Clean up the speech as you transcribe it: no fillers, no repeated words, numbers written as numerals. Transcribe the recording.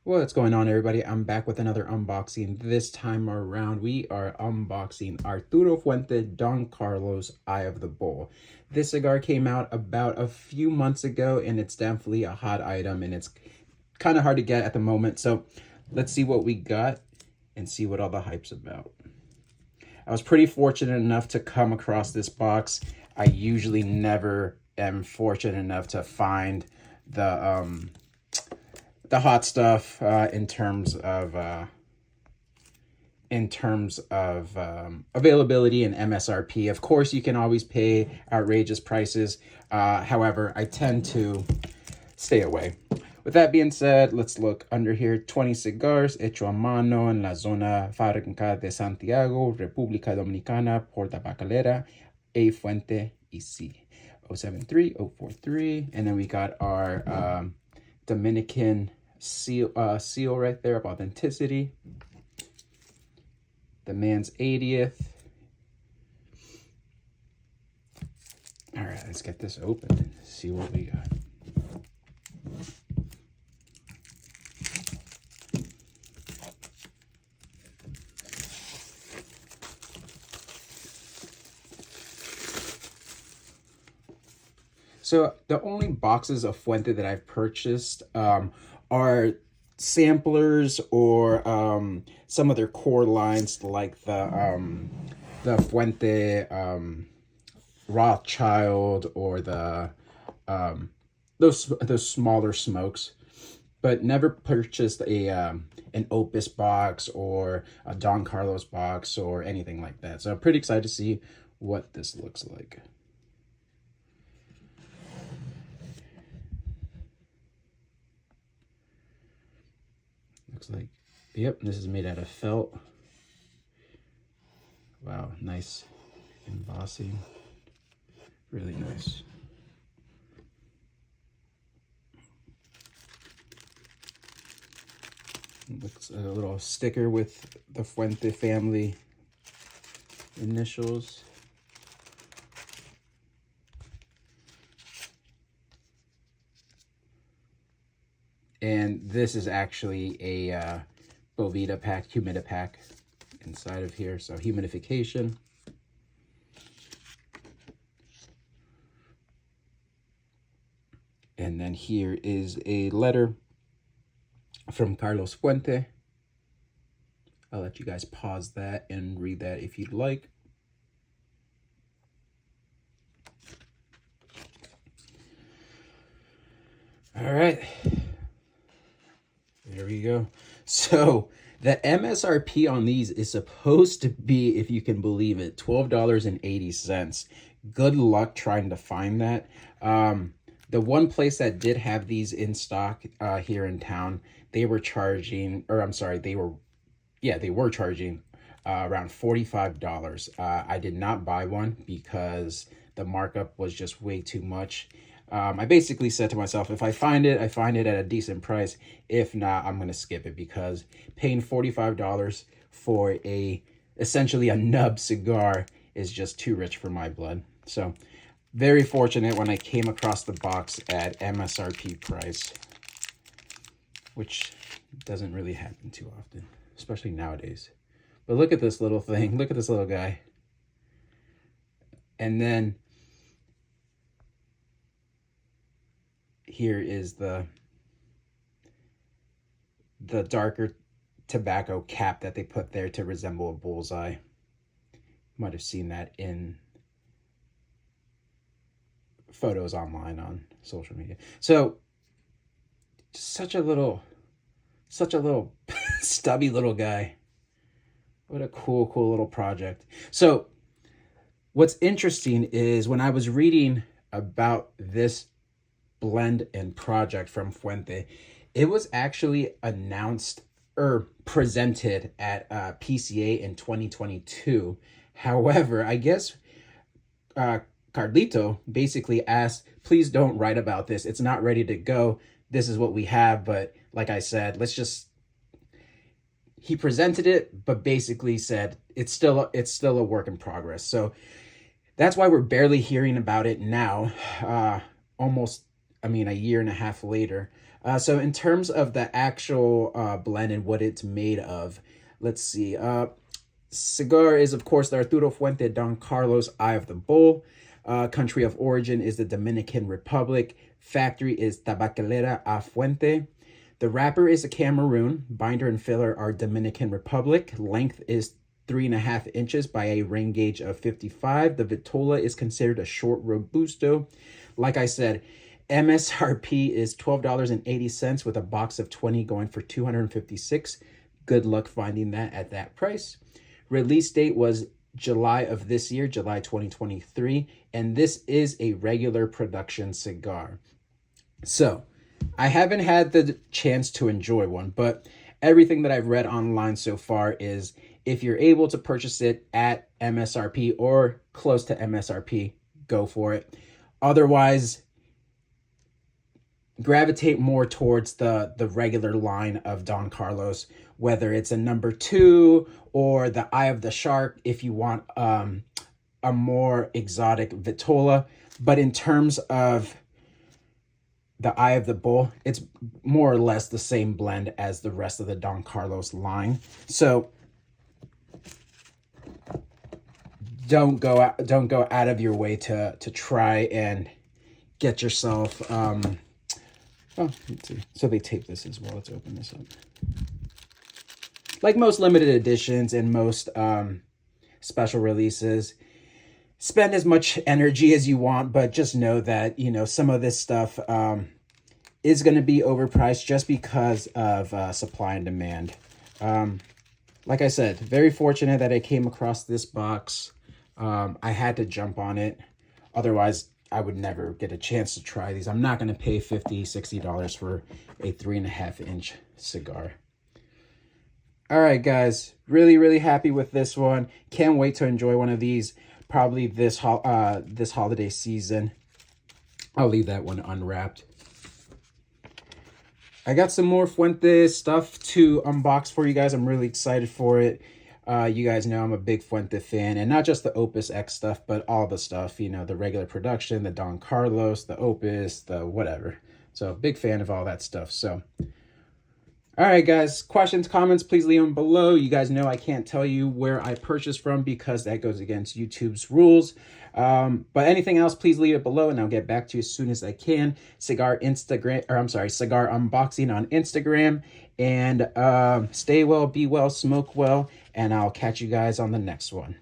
What's going on, everybody? I'm back with another unboxing. This time around, we are unboxing Arturo Fuente Don Carlos Eye of the Bull. This cigar came out about a few months ago, and it's definitely a hot item, and it's kind of hard to get at the moment. So let's see what we got and see what all the hype's about. I was pretty fortunate enough to come across this box. I usually never am fortunate enough to find the hot stuff in terms of availability and MSRP. Of course, you can always pay outrageous prices. However, I tend to stay away. With that being said, let's look under here. 20 cigars hecho a mano en la zona fábrica de Santiago, República Dominicana, por Tabacalera, A Fuente y C. 073, 043. And then we got our Dominican seal right there of authenticity. The man's 80th. All right, let's get this open and see what we got. So the only boxes of Fuente that I've purchased are samplers or some of their core lines, like the Fuente Rothschild or the those smaller smokes, but never purchased a an Opus box or a Don Carlos box or anything like that. So I'm pretty excited to see what this looks like. Looks like, yep, this is made out of felt. Wow, nice embossing. Really nice. Looks a little sticker with the Fuente family initials. And this is actually a Bovita pack, humidipack inside of here. So humidification. And then here is a letter from Carlos Fuente. I'll let you guys pause that and read that if you'd like. All right. There we go. So the MSRP on these is supposed to be, if you can believe it, $12.80. Good luck trying to find that. The one place that did have these in stock here in town, they were charging, or I'm sorry, they were charging around $45. I did not buy one because the markup was just way too much. I basically said to myself, if I find it, I find it at a decent price. If not, I'm going to skip it, because paying $45 for essentially a nub cigar is just too rich for my blood. So very fortunate when I came across the box at MSRP price, which doesn't really happen too often, especially nowadays. But look at this little thing. Look at this little guy. And then here is the darker tobacco cap that they put there to resemble a bullseye. You might have seen that in photos online on social media. So such a little stubby little guy. What a cool little project. So what's interesting is when I was reading about this blend and project from Fuente, it was actually announced or presented at PCA in 2022. However, I guess Carlito basically asked, please don't write about this. It's not ready to go. This is what we have. But like I said, he presented it, but basically said it's still a work in progress. So that's why we're barely hearing about it now, almost a year and a half later. So in terms of the actual blend and what it's made of, let's see. Cigar is, of course, the Arturo Fuente Don Carlos Eye of the Bull. Country of origin is the Dominican Republic. Factory is Tabacalera A Fuente. The wrapper is a Cameroon. Binder and filler are Dominican Republic. Length is 3.5 inches by a ring gauge of 55. The Vitola is considered a short Robusto. Like I said, MSRP is $12.80 with a box of 20 going for $256. Good luck finding that at that price. Release date was July of this year, July 2023, and this is a regular production cigar. So, I haven't had the chance to enjoy one, but everything that I've read online so far is if you're able to purchase it at MSRP or close to MSRP, go for it. Otherwise, gravitate more towards the regular line of Don Carlos, whether it's a number 2 or the Eye of the Shark if you want a more exotic Vitola. But in terms of the Eye of the Bull, it's more or less the same blend as the rest of the Don Carlos line. So don't go out of your way to try and get yourself oh, let's see. So they tape this as well. Let's open this up. Like most limited editions and most special releases, spend as much energy as you want, but just know that, some of this stuff is going to be overpriced just because of supply and demand. Like I said, very fortunate that I came across this box. I had to jump on it. Otherwise, I would never get a chance to try these. I'm not going to pay $50, $60 for a 3.5-inch cigar. All right, guys. Really, really happy with this one. Can't wait to enjoy one of these probably this holiday season. I'll leave that one unwrapped. I got some more Fuente stuff to unbox for you guys. I'm really excited for it. You guys know I'm a big Fuente fan, and not just the Opus X stuff, but all the stuff, the regular production, the Don Carlos, the Opus, the whatever. So big fan of all that stuff. So, all right, guys, questions, comments, please leave them below. You guys know I can't tell you where I purchased from because that goes against YouTube's rules. But anything else, please leave it below and I'll get back to you as soon as I can. Cigar unboxing on Instagram. And stay well, be well, smoke well, and I'll catch you guys on the next one.